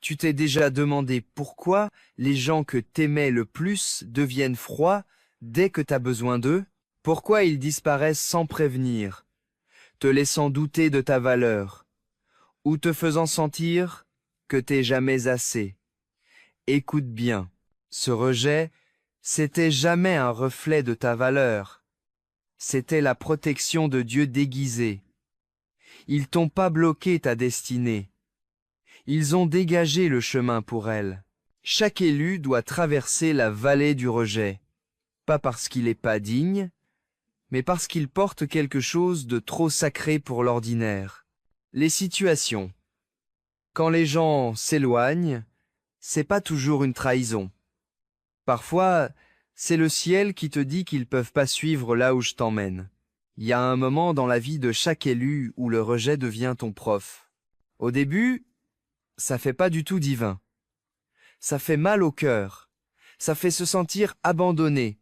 Tu t'es déjà demandé pourquoi les gens que t'aimais le plus deviennent froids dès que t'as besoin d'eux? Pourquoi ils disparaissent sans prévenir, te laissant douter de ta valeur, ou te faisant sentir que t'es jamais assez? Écoute bien, ce rejet, c'était jamais un reflet de ta valeur. C'était la protection de Dieu déguisée. Ils t'ont pas bloqué ta destinée. Ils ont dégagé le chemin pour elle. Chaque élu doit traverser la vallée du rejet, pas parce qu'il n'est pas digne, mais parce qu'il porte quelque chose de trop sacré pour l'ordinaire. Les situations. Quand les gens s'éloignent, c'est pas toujours une trahison. Parfois, c'est le ciel qui te dit qu'ils peuvent pas suivre là où je t'emmène. Il y a un moment dans la vie de chaque élu où le rejet devient ton prof. Au début, ça fait pas du tout divin. Ça fait mal au cœur. Ça fait se sentir abandonné,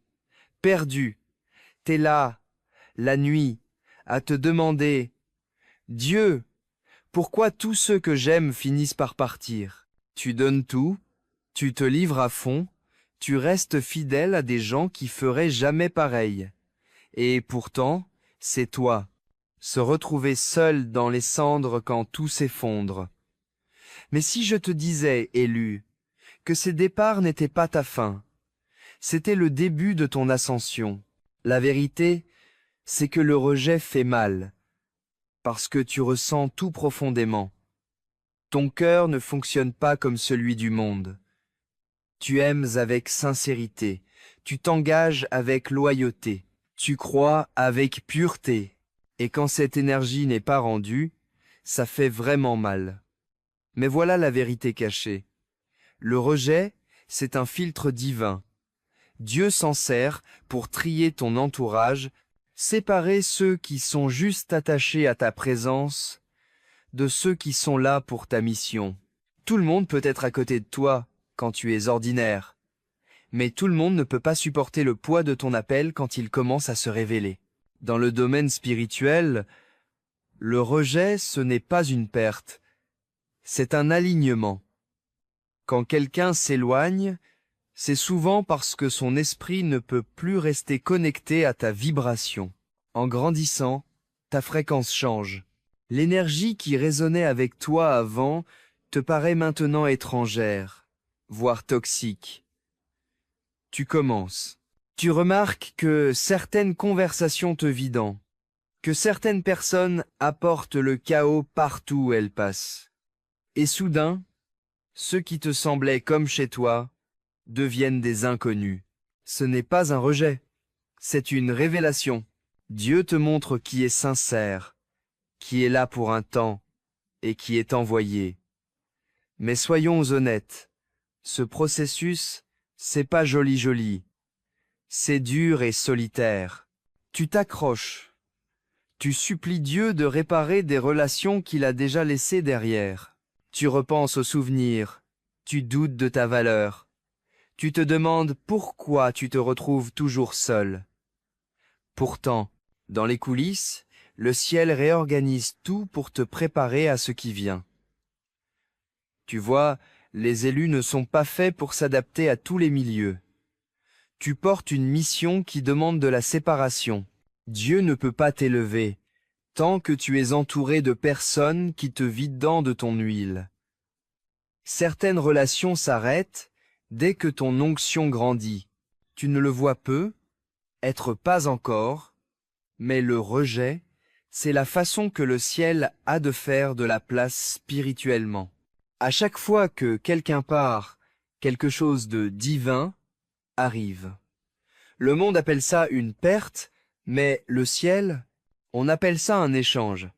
perdu. T'es là, la nuit, à te demander « Dieu, pourquoi tous ceux que j'aime finissent par partir ?» Tu donnes tout, tu te livres à fond, tu restes fidèle à des gens qui feraient jamais pareil. Et pourtant, c'est toi, se retrouver seul dans les cendres quand tout s'effondre. Mais si je te disais, élu, que ces départs n'étaient pas ta fin, c'était le début de ton ascension. La vérité, c'est que le rejet fait mal, parce que tu ressens tout profondément. Ton cœur ne fonctionne pas comme celui du monde. Tu aimes avec sincérité, tu t'engages avec loyauté, tu crois avec pureté, et quand cette énergie n'est pas rendue, ça fait vraiment mal. Mais voilà la vérité cachée. Le rejet, c'est un filtre divin. Dieu s'en sert pour trier ton entourage, séparer ceux qui sont juste attachés à ta présence de ceux qui sont là pour ta mission. Tout le monde peut être à côté de toi quand tu es ordinaire, mais tout le monde ne peut pas supporter le poids de ton appel quand il commence à se révéler. Dans le domaine spirituel, le rejet, ce n'est pas une perte, c'est un alignement. Quand quelqu'un s'éloigne, c'est souvent parce que son esprit ne peut plus rester connecté à ta vibration. En grandissant, ta fréquence change. L'énergie qui résonnait avec toi avant te paraît maintenant étrangère, voire toxique. Tu commences. Tu remarques que certaines conversations te vident, que certaines personnes apportent le chaos partout où elles passent. Et soudain, ceux qui te semblaient comme chez toi deviennent des inconnus. Ce n'est pas un rejet, c'est une révélation. Dieu te montre qui est sincère, qui est là pour un temps et qui est envoyé. Mais soyons honnêtes, ce processus, c'est pas joli, c'est dur et solitaire. Tu t'accroches, tu supplies Dieu de réparer des relations qu'il a déjà laissées derrière. Tu repenses aux souvenirs, tu doutes de ta valeur. Tu te demandes pourquoi tu te retrouves toujours seul. Pourtant, dans les coulisses, le ciel réorganise tout pour te préparer à ce qui vient. Tu vois, les élus ne sont pas faits pour s'adapter à tous les milieux. Tu portes une mission qui demande de la séparation. Dieu ne peut pas t'élever, tant que tu es entouré de personnes qui te vident de ton huile. Certaines relations s'arrêtent dès que ton onction grandit. Tu ne le vois peu, être pas encore, mais le rejet, c'est la façon que le ciel a de faire de la place spirituellement. À chaque fois que quelqu'un part, quelque chose de divin arrive. Le monde appelle ça une perte, mais le ciel, on appelle ça un échange.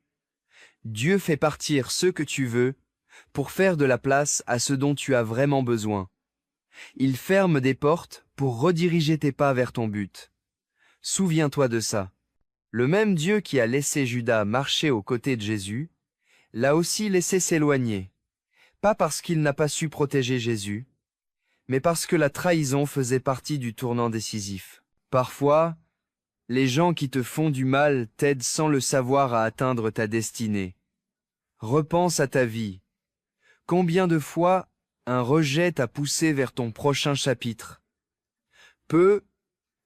Dieu fait partir ce que tu veux pour faire de la place à ce dont tu as vraiment besoin. Il ferme des portes pour rediriger tes pas vers ton but. Souviens-toi de ça. Le même Dieu qui a laissé Judas marcher aux côtés de Jésus, l'a aussi laissé s'éloigner. Pas parce qu'il n'a pas su protéger Jésus, mais parce que la trahison faisait partie du tournant décisif. Parfois, les gens qui te font du mal t'aident sans le savoir à atteindre ta destinée. Repense à ta vie. Combien de fois un rejet t'a poussé vers ton prochain chapitre. Peut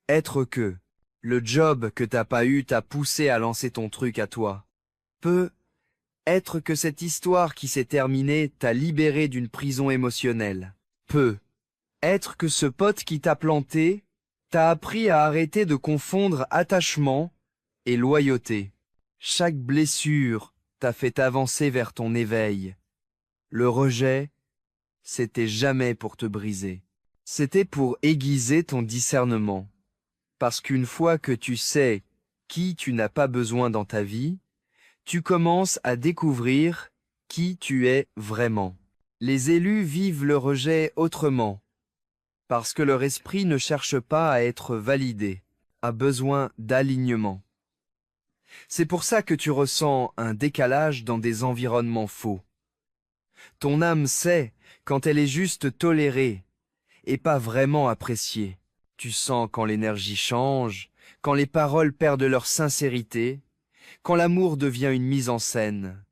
être que le job que t'as pas eu t'a poussé à lancer ton truc à toi. Peut être que cette histoire qui s'est terminée t'a libéré d'une prison émotionnelle. Peut être que ce pote qui t'a planté t'a appris à arrêter de confondre attachement et loyauté. Chaque blessure t'a fait avancer vers ton éveil. Le rejet, c'était jamais pour te briser. C'était pour aiguiser ton discernement. Parce qu'une fois que tu sais qui tu n'as pas besoin dans ta vie, tu commences à découvrir qui tu es vraiment. Les élus vivent le rejet autrement, parce que leur esprit ne cherche pas à être validé, a besoin d'alignement. C'est pour ça que tu ressens un décalage dans des environnements faux. Ton âme sait quand elle est juste tolérée et pas vraiment appréciée. Tu sens quand l'énergie change, quand les paroles perdent leur sincérité, quand l'amour devient une mise en scène.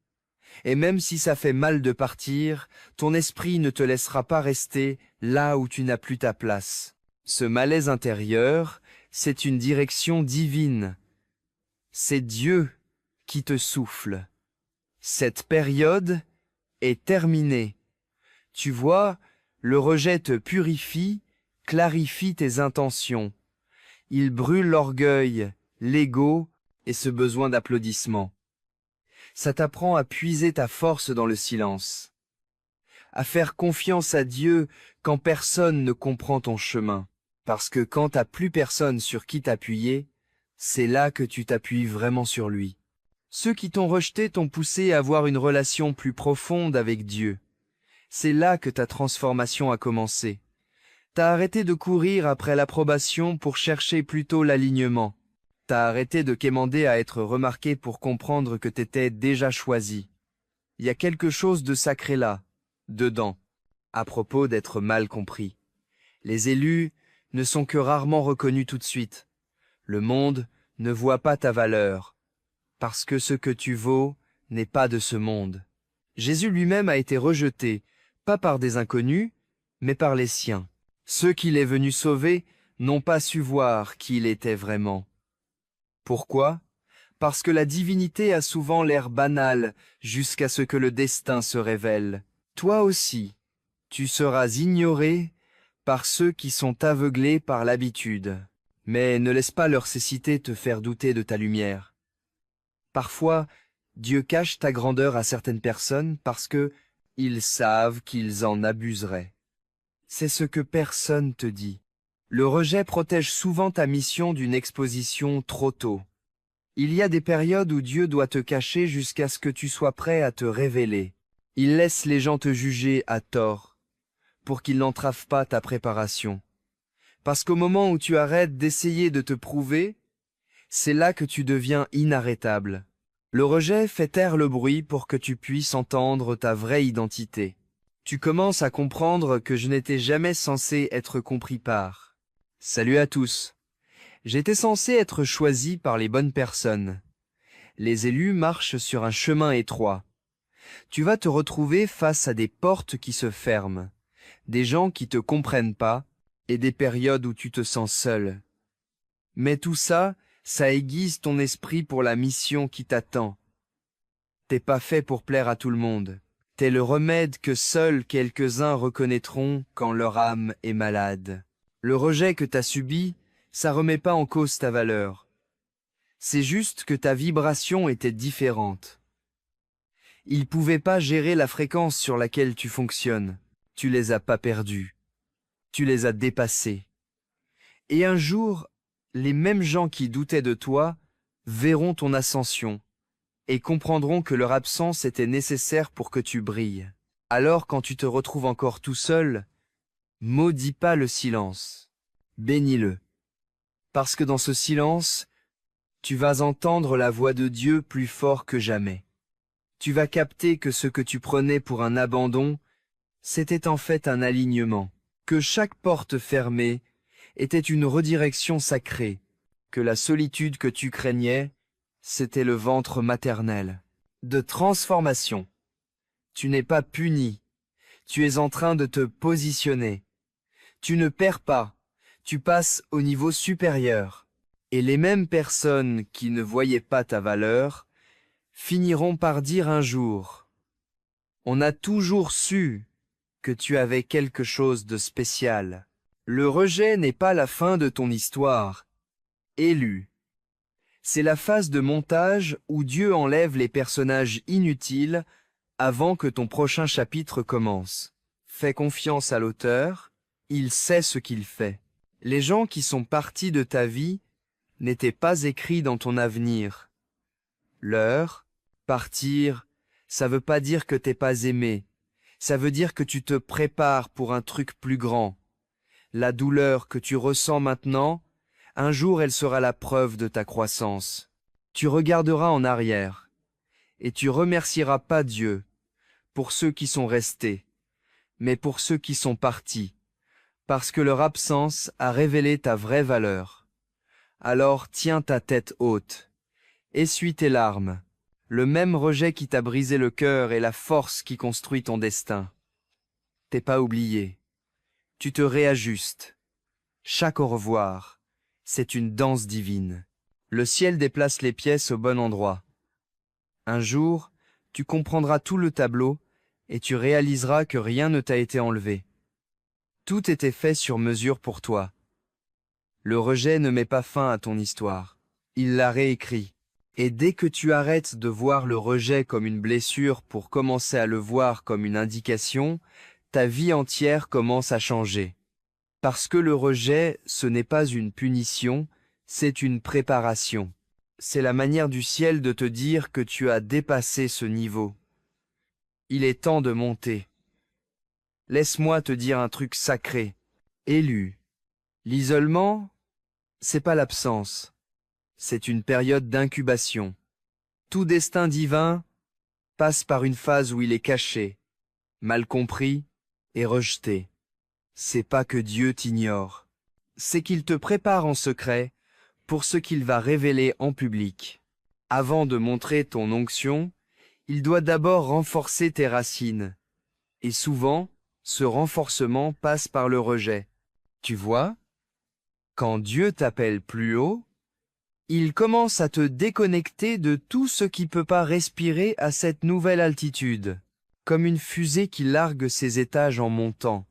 Et même si ça fait mal de partir, ton esprit ne te laissera pas rester là où tu n'as plus ta place. Ce malaise intérieur, c'est une direction divine. C'est Dieu qui te souffle. Cette période est terminée. Tu vois, le rejet te purifie, clarifie tes intentions. Il brûle l'orgueil, l'ego et ce besoin d'applaudissement. Ça t'apprend à puiser ta force dans le silence, à faire confiance à Dieu quand personne ne comprend ton chemin. Parce que quand t'as plus personne sur qui t'appuyer, c'est là que tu t'appuies vraiment sur lui. Ceux qui t'ont rejeté t'ont poussé à avoir une relation plus profonde avec Dieu. C'est là que ta transformation a commencé. T'as arrêté de courir après l'approbation pour chercher plutôt l'alignement. T'as arrêté de quémander à être remarqué pour comprendre que t'étais déjà choisi. Il y a quelque chose de sacré là, dedans, à propos d'être mal compris. Les élus ne sont que rarement reconnus tout de suite. Le monde ne voit pas ta valeur, parce que ce que tu vaux n'est pas de ce monde. Jésus lui-même a été rejeté, pas par des inconnus, mais par les siens. Ceux qu'il est venu sauver n'ont pas su voir qui il était vraiment. Pourquoi? Parce que la divinité a souvent l'air banale jusqu'à ce que le destin se révèle. Toi aussi, tu seras ignoré par ceux qui sont aveuglés par l'habitude. Mais ne laisse pas leur cécité te faire douter de ta lumière. Parfois, Dieu cache ta grandeur à certaines personnes parce que ils savent qu'ils en abuseraient. C'est ce que personne te dit. Le rejet protège souvent ta mission d'une exposition trop tôt. Il y a des périodes où Dieu doit te cacher jusqu'à ce que tu sois prêt à te révéler. Il laisse les gens te juger à tort, pour qu'ils n'entravent pas ta préparation. Parce qu'au moment où tu arrêtes d'essayer de te prouver, c'est là que tu deviens inarrêtable. Le rejet fait taire le bruit pour que tu puisses entendre ta vraie identité. Tu commences à comprendre que je n'étais jamais censé être compris par. Salut à tous. J'étais censé être choisi par les bonnes personnes. Les élus marchent sur un chemin étroit. Tu vas te retrouver face à des portes qui se ferment, des gens qui te comprennent pas, et des périodes où tu te sens seul. Mais tout ça, ça aiguise ton esprit pour la mission qui t'attend. T'es pas fait pour plaire à tout le monde. T'es le remède que seuls quelques-uns reconnaîtront quand leur âme est malade. Le rejet que t'as subi, ça remet pas en cause ta valeur. C'est juste que ta vibration était différente. Ils pouvaient pas gérer la fréquence sur laquelle tu fonctionnes. Tu les as pas perdus. Tu les as dépassés. Et un jour, les mêmes gens qui doutaient de toi verront ton ascension et comprendront que leur absence était nécessaire pour que tu brilles. Alors quand tu te retrouves encore tout seul, maudis pas le silence, bénis-le. Parce que dans ce silence, tu vas entendre la voix de Dieu plus fort que jamais. Tu vas capter que ce que tu prenais pour un abandon, c'était en fait un alignement, que chaque porte fermée était une redirection sacrée, que la solitude que tu craignais, c'était le ventre maternel de transformation. Tu n'es pas puni, Tu es en train de te positionner. Tu ne perds pas, tu passes au niveau supérieur. Et les mêmes personnes qui ne voyaient pas ta valeur finiront par dire un jour, « On a toujours su que tu avais quelque chose de spécial. » Le rejet n'est pas la fin de ton histoire. Élu. C'est la phase de montage où Dieu enlève les personnages inutiles avant que ton prochain chapitre commence. Fais confiance à l'auteur, il sait ce qu'il fait. Les gens qui sont partis de ta vie n'étaient pas écrits dans ton avenir. Partir, ça veut pas dire que t'es pas aimé, ça veut dire que tu te prépares pour un truc plus grand. La douleur que tu ressens maintenant, un jour elle sera la preuve de ta croissance. Tu regarderas en arrière, et tu remercieras pas Dieu pour ceux qui sont restés, mais pour ceux qui sont partis, parce que leur absence a révélé ta vraie valeur. Alors tiens ta tête haute, essuie tes larmes. Le même rejet qui t'a brisé le cœur est la force qui construit ton destin. T'es pas oublié. Tu te réajustes. Chaque au revoir, c'est une danse divine. Le ciel déplace les pièces au bon endroit. Un jour, tu comprendras tout le tableau et tu réaliseras que rien ne t'a été enlevé. Tout était fait sur mesure pour toi. Le rejet ne met pas fin à ton histoire. Il la réécrit. Et dès que tu arrêtes de voir le rejet comme une blessure pour commencer à le voir comme une indication, ta vie entière commence à changer. Parce que le rejet, ce n'est pas une punition, c'est une préparation. C'est la manière du ciel de te dire que tu as dépassé ce niveau. Il est temps de monter. Laisse-moi te dire un truc sacré. Élu. L'isolement, c'est pas l'absence. C'est une période d'incubation. Tout destin divin passe par une phase où il est caché, mal compris et rejeté. C'est pas que Dieu t'ignore, c'est qu'il te prépare en secret pour ce qu'il va révéler en public. Avant de montrer ton onction, il doit d'abord renforcer tes racines. Et souvent, ce renforcement passe par le rejet. Tu vois, quand Dieu t'appelle plus haut, il commence à te déconnecter de tout ce qui peut pas respirer à cette nouvelle altitude. Comme une fusée qui largue ses étages en montant,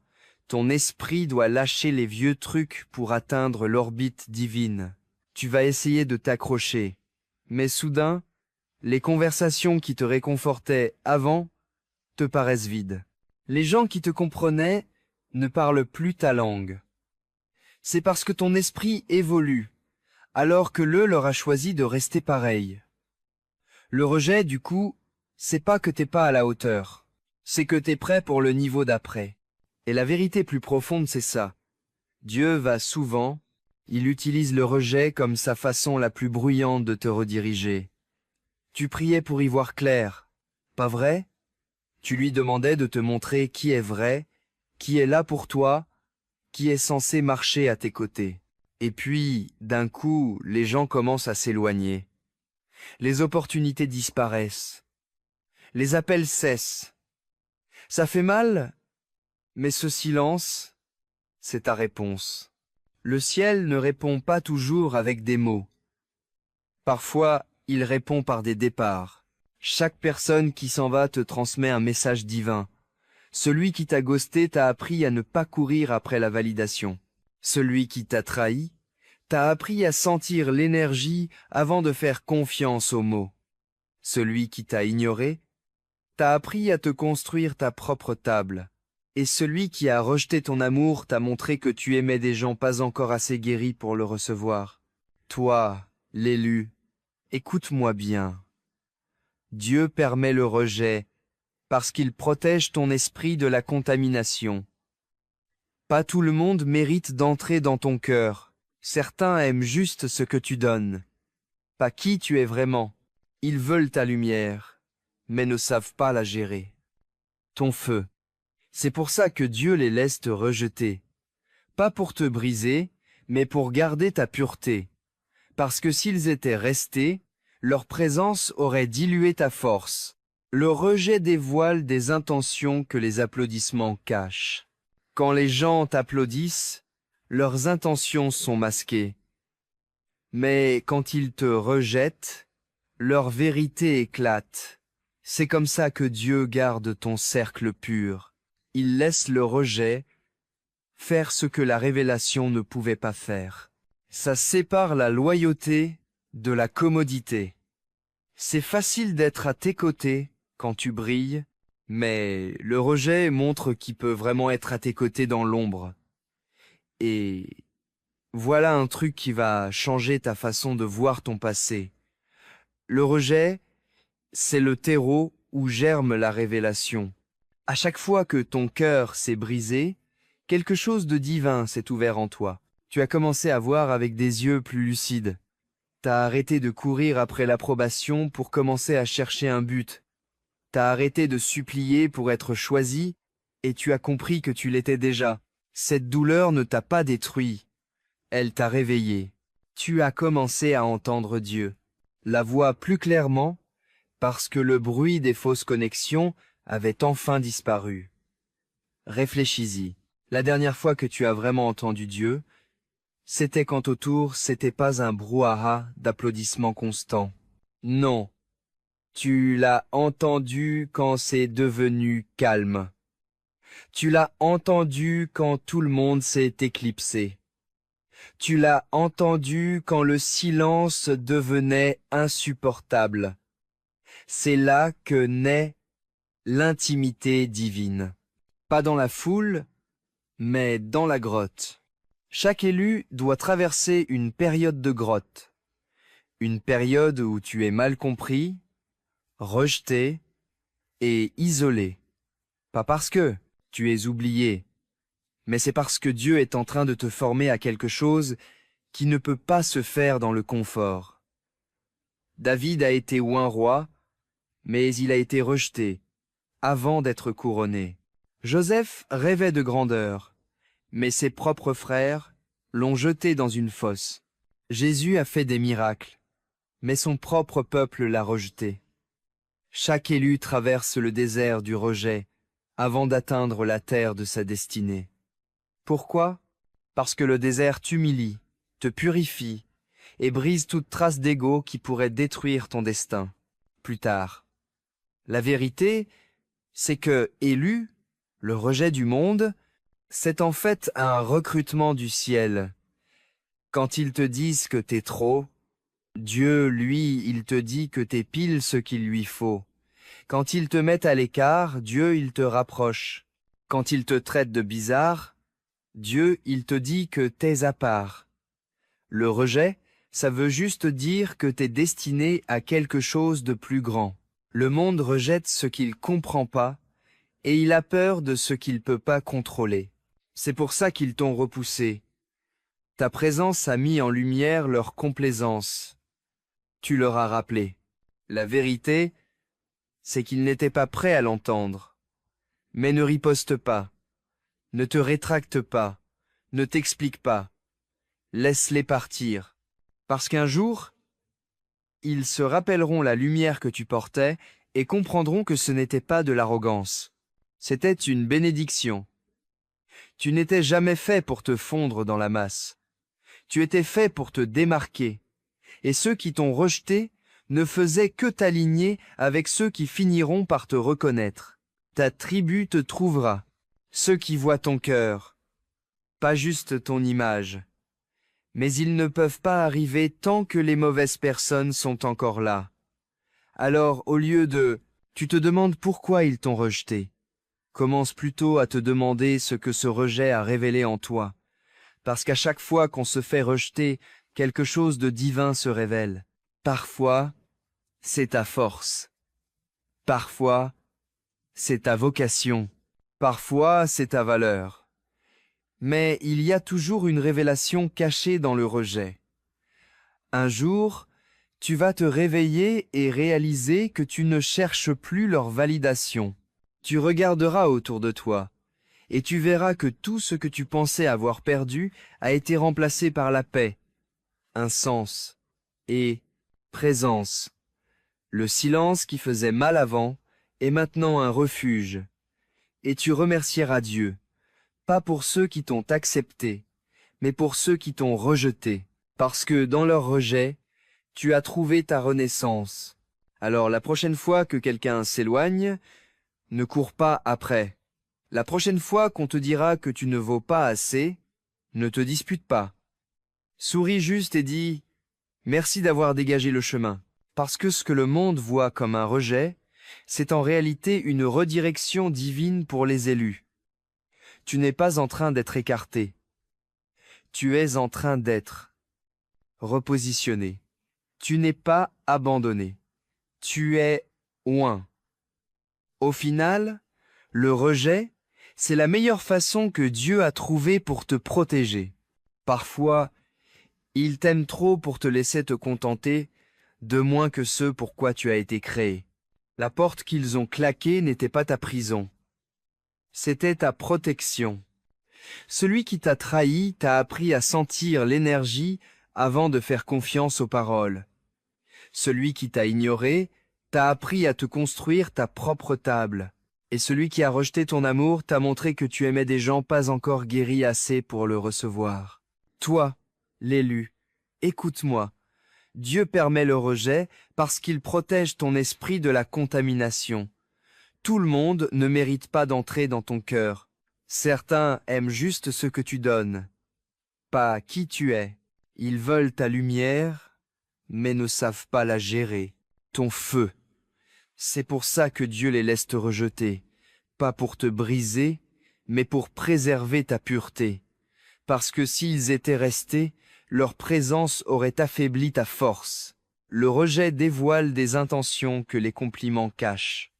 ton esprit doit lâcher les vieux trucs pour atteindre l'orbite divine. Tu vas essayer de t'accrocher, mais soudain, les conversations qui te réconfortaient avant te paraissent vides. Les gens qui te comprenaient ne parlent plus ta langue. C'est parce que ton esprit évolue, alors que leur a choisi de rester pareil. Le rejet, du coup, c'est pas que t'es pas à la hauteur, c'est que t'es prêt pour le niveau d'après. Et la vérité plus profonde, c'est ça. Dieu va souvent, il utilise le rejet comme sa façon la plus bruyante de te rediriger. Tu priais pour y voir clair, pas vrai? Tu lui demandais de te montrer qui est vrai, qui est là pour toi, qui est censé marcher à tes côtés. Et puis, d'un coup, les gens commencent à s'éloigner. Les opportunités disparaissent. Les appels cessent. Ça fait mal, mais ce silence, c'est ta réponse. Le ciel ne répond pas toujours avec des mots. Parfois, il répond par des départs. Chaque personne qui s'en va te transmet un message divin. Celui qui t'a ghosté t'a appris à ne pas courir après la validation. Celui qui t'a trahi t'a appris à sentir l'énergie avant de faire confiance aux mots. Celui qui t'a ignoré t'a appris à te construire ta propre table. Et celui qui a rejeté ton amour t'a montré que tu aimais des gens pas encore assez guéris pour le recevoir. Toi, l'élu, écoute-moi bien. Dieu permet le rejet parce qu'il protège ton esprit de la contamination. Pas tout le monde mérite d'entrer dans ton cœur. Certains aiment juste ce que tu donnes, pas qui tu es vraiment. Ils veulent ta lumière, mais ne savent pas la gérer. Ton feu. C'est pour ça que Dieu les laisse te rejeter. Pas pour te briser, mais pour garder ta pureté. Parce que s'ils étaient restés, leur présence aurait dilué ta force. Le rejet dévoile des intentions que les applaudissements cachent. Quand les gens t'applaudissent, leurs intentions sont masquées. Mais quand ils te rejettent, leur vérité éclate. C'est comme ça que Dieu garde ton cercle pur. Il laisse le rejet faire ce que la révélation ne pouvait pas faire. Ça sépare la loyauté de la commodité. C'est facile d'être à tes côtés quand tu brilles, mais le rejet montre qui peut vraiment être à tes côtés dans l'ombre. Et voilà un truc qui va changer ta façon de voir ton passé. Le rejet, c'est le terreau où germe la révélation. À chaque fois que ton cœur s'est brisé, quelque chose de divin s'est ouvert en toi. Tu as commencé à voir avec des yeux plus lucides. T'as arrêté de courir après l'approbation pour commencer à chercher un but. T'as arrêté de supplier pour être choisi, et tu as compris que tu l'étais déjà. Cette douleur ne t'a pas détruit. Elle t'a réveillé. Tu as commencé à entendre Dieu, la voix plus clairement, parce que le bruit des fausses connexions avait enfin disparu. Réfléchis-y. La dernière fois que tu as vraiment entendu Dieu, c'était quand autour c'était pas un brouhaha d'applaudissements constants. Non. Tu l'as entendu quand c'est devenu calme. Tu l'as entendu quand tout le monde s'est éclipsé. Tu l'as entendu quand le silence devenait insupportable. C'est là que naît l'intimité divine. Pas dans la foule, mais dans la grotte. Chaque élu doit traverser une période de grotte. Une période où tu es mal compris, rejeté et isolé. Pas parce que tu es oublié, mais c'est parce que Dieu est en train de te former à quelque chose qui ne peut pas se faire dans le confort. David a été oint roi, mais il a été rejeté avant d'être couronné. Joseph rêvait de grandeur, mais ses propres frères l'ont jeté dans une fosse. Jésus a fait des miracles, mais son propre peuple l'a rejeté. Chaque élu traverse le désert du rejet avant d'atteindre la terre de sa destinée. Pourquoi? Parce que le désert t'humilie, te purifie et brise toute trace d'ego qui pourrait détruire ton destin plus tard. La vérité, c'est que élu, le rejet du monde, c'est en fait un recrutement du ciel. Quand ils te disent que t'es trop, Dieu, lui, il te dit que t'es pile ce qu'il lui faut. Quand ils te mettent à l'écart, Dieu, il te rapproche. Quand ils te traitent de bizarre, Dieu, il te dit que t'es à part. Le rejet, ça veut juste dire que t'es destiné à quelque chose de plus grand. Le monde rejette ce qu'il comprend pas, et il a peur de ce qu'il peut pas contrôler. C'est pour ça qu'ils t'ont repoussé. Ta présence a mis en lumière leur complaisance. Tu leur as rappelé. La vérité, c'est qu'ils n'étaient pas prêts à l'entendre. Mais ne riposte pas. Ne te rétracte pas. Ne t'explique pas. Laisse-les partir. Parce qu'un jour, ils se rappelleront la lumière que tu portais et comprendront que ce n'était pas de l'arrogance. C'était une bénédiction. Tu n'étais jamais fait pour te fondre dans la masse. Tu étais fait pour te démarquer. Et ceux qui t'ont rejeté ne faisaient que t'aligner avec ceux qui finiront par te reconnaître. Ta tribu te trouvera. Ceux qui voient ton cœur, pas juste ton image. Mais ils ne peuvent pas arriver tant que les mauvaises personnes sont encore là. Alors, au lieu de « tu te demandes pourquoi ils t'ont rejeté », commence plutôt à te demander ce que ce rejet a révélé en toi. Parce qu'à chaque fois qu'on se fait rejeter, quelque chose de divin se révèle. Parfois, c'est ta force. Parfois, c'est ta vocation. Parfois, c'est ta valeur. Mais il y a toujours une révélation cachée dans le rejet. Un jour, tu vas te réveiller et réaliser que tu ne cherches plus leur validation. Tu regarderas autour de toi, et tu verras que tout ce que tu pensais avoir perdu a été remplacé par la paix, un sens et présence. Le silence qui faisait mal avant et maintenant un refuge. Et tu remercieras Dieu, pas pour ceux qui t'ont accepté, mais pour ceux qui t'ont rejeté, parce que dans leur rejet, tu as trouvé ta renaissance. Alors la prochaine fois que quelqu'un s'éloigne, ne cours pas après. La prochaine fois qu'on te dira que tu ne vaux pas assez, ne te dispute pas. Souris juste et dis « Merci d'avoir dégagé le chemin », parce que ce que le monde voit comme un rejet, c'est en réalité une redirection divine pour les élus. Tu n'es pas en train d'être écarté. Tu es en train d'être repositionné. Tu n'es pas abandonné. Tu es oint. Au final, le rejet, c'est la meilleure façon que Dieu a trouvée pour te protéger. Parfois, il t'aime trop pour te laisser te contenter de moins que ce pour quoi tu as été créé. La porte qu'ils ont claquée n'était pas ta prison. C'était ta protection. Celui qui t'a trahi t'a appris à sentir l'énergie avant de faire confiance aux paroles. Celui qui t'a ignoré t'a appris à te construire ta propre table. Et celui qui a rejeté ton amour t'a montré que tu aimais des gens pas encore guéris assez pour le recevoir. Toi, l'élu, écoute-moi. Dieu permet le rejet parce qu'il protège ton esprit de la contamination. Tout le monde ne mérite pas d'entrer dans ton cœur. Certains aiment juste ce que tu donnes, pas qui tu es. Ils veulent ta lumière, mais ne savent pas la gérer. Ton feu. C'est pour ça que Dieu les laisse te rejeter, pas pour te briser, mais pour préserver ta pureté. Parce que s'ils étaient restés, leur présence aurait affaibli ta force. Le rejet dévoile des intentions que les compliments cachent.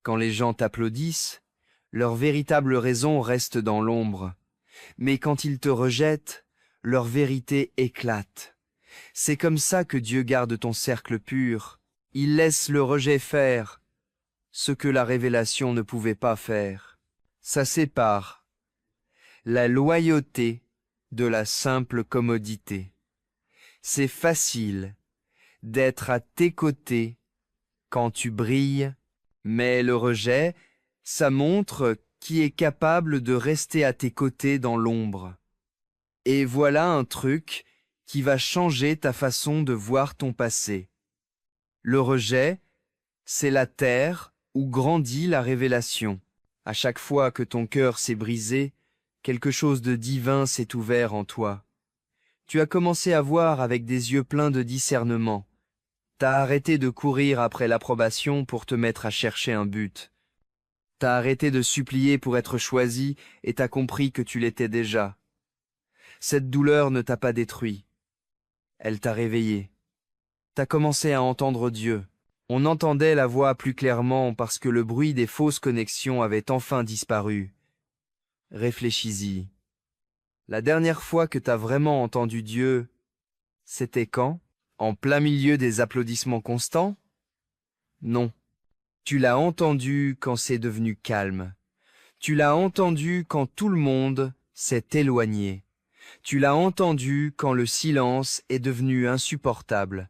Quand les gens t'applaudissent, leur véritable raison reste dans l'ombre. Mais quand ils te rejettent, leur vérité éclate. C'est comme ça que Dieu garde ton cercle pur. Il laisse le rejet faire ce que la révélation ne pouvait pas faire. Ça sépare la loyauté de la simple commodité. C'est facile d'être à tes côtés quand tu brilles, mais le rejet, ça montre qui est capable de rester à tes côtés dans l'ombre. Et voilà un truc qui va changer ta façon de voir ton passé. Le rejet, c'est la terre où grandit la révélation. À chaque fois que ton cœur s'est brisé, quelque chose de divin s'est ouvert en toi. Tu as commencé à voir avec des yeux pleins de discernement. T'as arrêté de courir après l'approbation pour te mettre à chercher un but. T'as arrêté de supplier pour être choisi et t'as compris que tu l'étais déjà. Cette douleur ne t'a pas détruit. Elle t'a réveillé. T'as commencé à entendre Dieu. On entendait la voix plus clairement parce que le bruit des fausses connexions avait enfin disparu. Réfléchis-y. La dernière fois que t'as vraiment entendu Dieu, c'était quand? En plein milieu des applaudissements constants? Non. Tu l'as entendu quand c'est devenu calme. Tu l'as entendu quand tout le monde s'est éloigné. Tu l'as entendu quand le silence est devenu insupportable.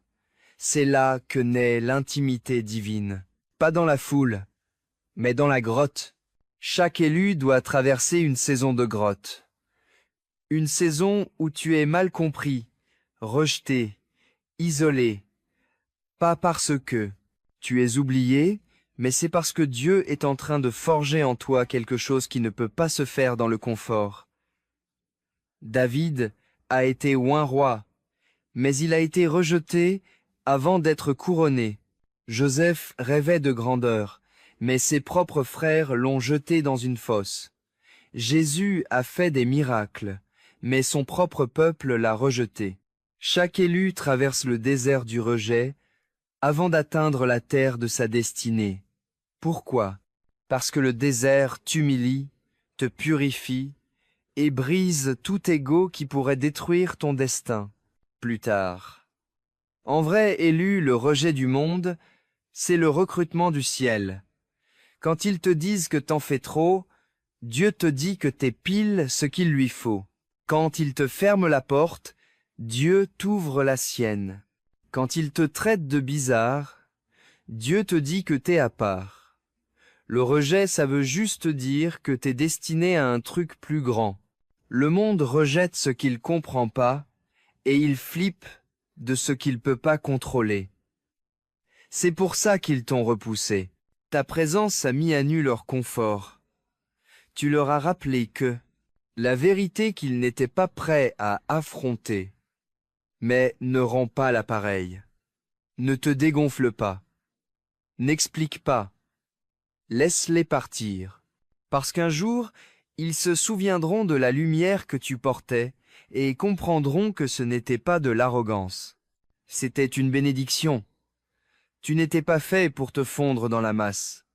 C'est là que naît l'intimité divine. Pas dans la foule, mais dans la grotte. Chaque élu doit traverser une saison de grotte. Une saison où tu es mal compris, rejeté, isolé. Pas parce que tu es oublié, mais c'est parce que Dieu est en train de forger en toi quelque chose qui ne peut pas se faire dans le confort. David a été oint roi, mais il a été rejeté avant d'être couronné. Joseph rêvait de grandeur, mais ses propres frères l'ont jeté dans une fosse. Jésus a fait des miracles, mais son propre peuple l'a rejeté. Chaque élu traverse le désert du rejet avant d'atteindre la terre de sa destinée. Pourquoi? Parce que le désert t'humilie, te purifie et brise tout ego qui pourrait détruire ton destin plus tard. En vrai, élu, le rejet du monde, c'est le recrutement du ciel. Quand ils te disent que t'en fais trop, Dieu te dit que t'es pile ce qu'il lui faut. Quand ils te ferment la porte, Dieu t'ouvre la sienne. Quand ils te traitent de bizarre, Dieu te dit que t'es à part. Le rejet, ça veut juste dire que t'es destiné à un truc plus grand. Le monde rejette ce qu'il comprend pas et il flippe de ce qu'il peut pas contrôler. C'est pour ça qu'ils t'ont repoussé. Ta présence a mis à nu leur confort. Tu leur as rappelé que la vérité qu'ils n'étaient pas prêts à affronter. Mais ne rends pas l'appareil. Ne te dégonfle pas. N'explique pas. Laisse-les partir. Parce qu'un jour, ils se souviendront de la lumière que tu portais et comprendront que ce n'était pas de l'arrogance. C'était une bénédiction. Tu n'étais pas fait pour te fondre dans la masse.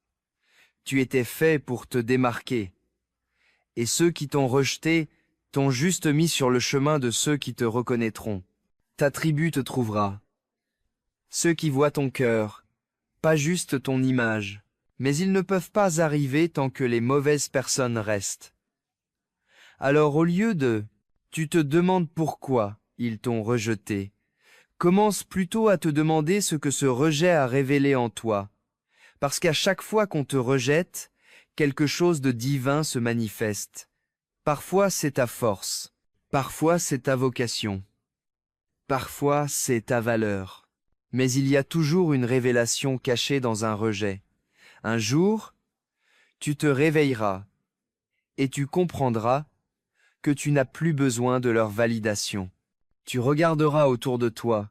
Tu étais fait pour te démarquer. Et ceux qui t'ont rejeté t'ont juste mis sur le chemin de ceux qui te reconnaîtront. Ta tribu te trouvera. Ceux qui voient ton cœur, pas juste ton image. Mais ils ne peuvent pas arriver tant que les mauvaises personnes restent. Alors au lieu de « tu te demandes pourquoi ils t'ont rejeté », commence plutôt à te demander ce que ce rejet a révélé en toi. Parce qu'à chaque fois qu'on te rejette, quelque chose de divin se manifeste. Parfois c'est ta force, parfois c'est ta vocation, parfois c'est ta valeur. Mais il y a toujours une révélation cachée dans un rejet. Un jour, tu te réveilleras et tu comprendras que tu n'as plus besoin de leur validation. Tu regarderas autour de toi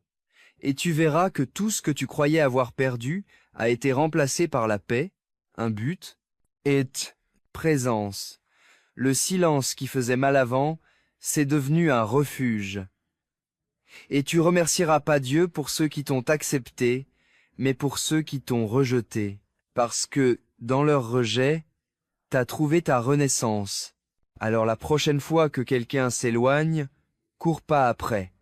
et tu verras que tout ce que tu croyais avoir perdu a été remplacé par la paix, un but, et présence. Le silence qui faisait mal avant, c'est devenu un refuge. Et tu remercieras pas Dieu pour ceux qui t'ont accepté, mais pour ceux qui t'ont rejeté. Parce que, dans leur rejet, t'as trouvé ta renaissance. Alors la prochaine fois que quelqu'un s'éloigne, cours pas après.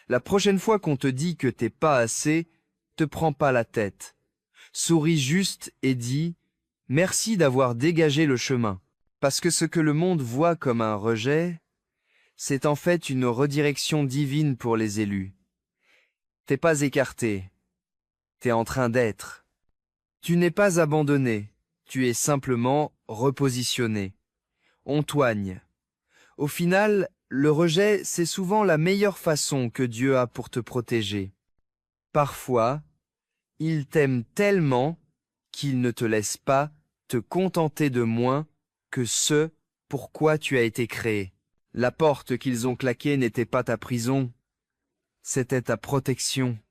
La prochaine fois qu'on te dit que t'es pas assez, te prends pas la tête. Souris juste et dis « Merci d'avoir dégagé le chemin ». Parce que ce que le monde voit comme un rejet, c'est en fait une redirection divine pour les élus. T'es pas écarté, t'es en train d'être. Tu n'es pas abandonné, tu es simplement repositionné. On t'oigne. Au final, le rejet, c'est souvent la meilleure façon que Dieu a pour te protéger. Parfois, il t'aime tellement qu'il ne te laisse pas te contenter de moins que ce pour quoi tu as été créé. La porte qu'ils ont claquée n'était pas ta prison, c'était ta protection.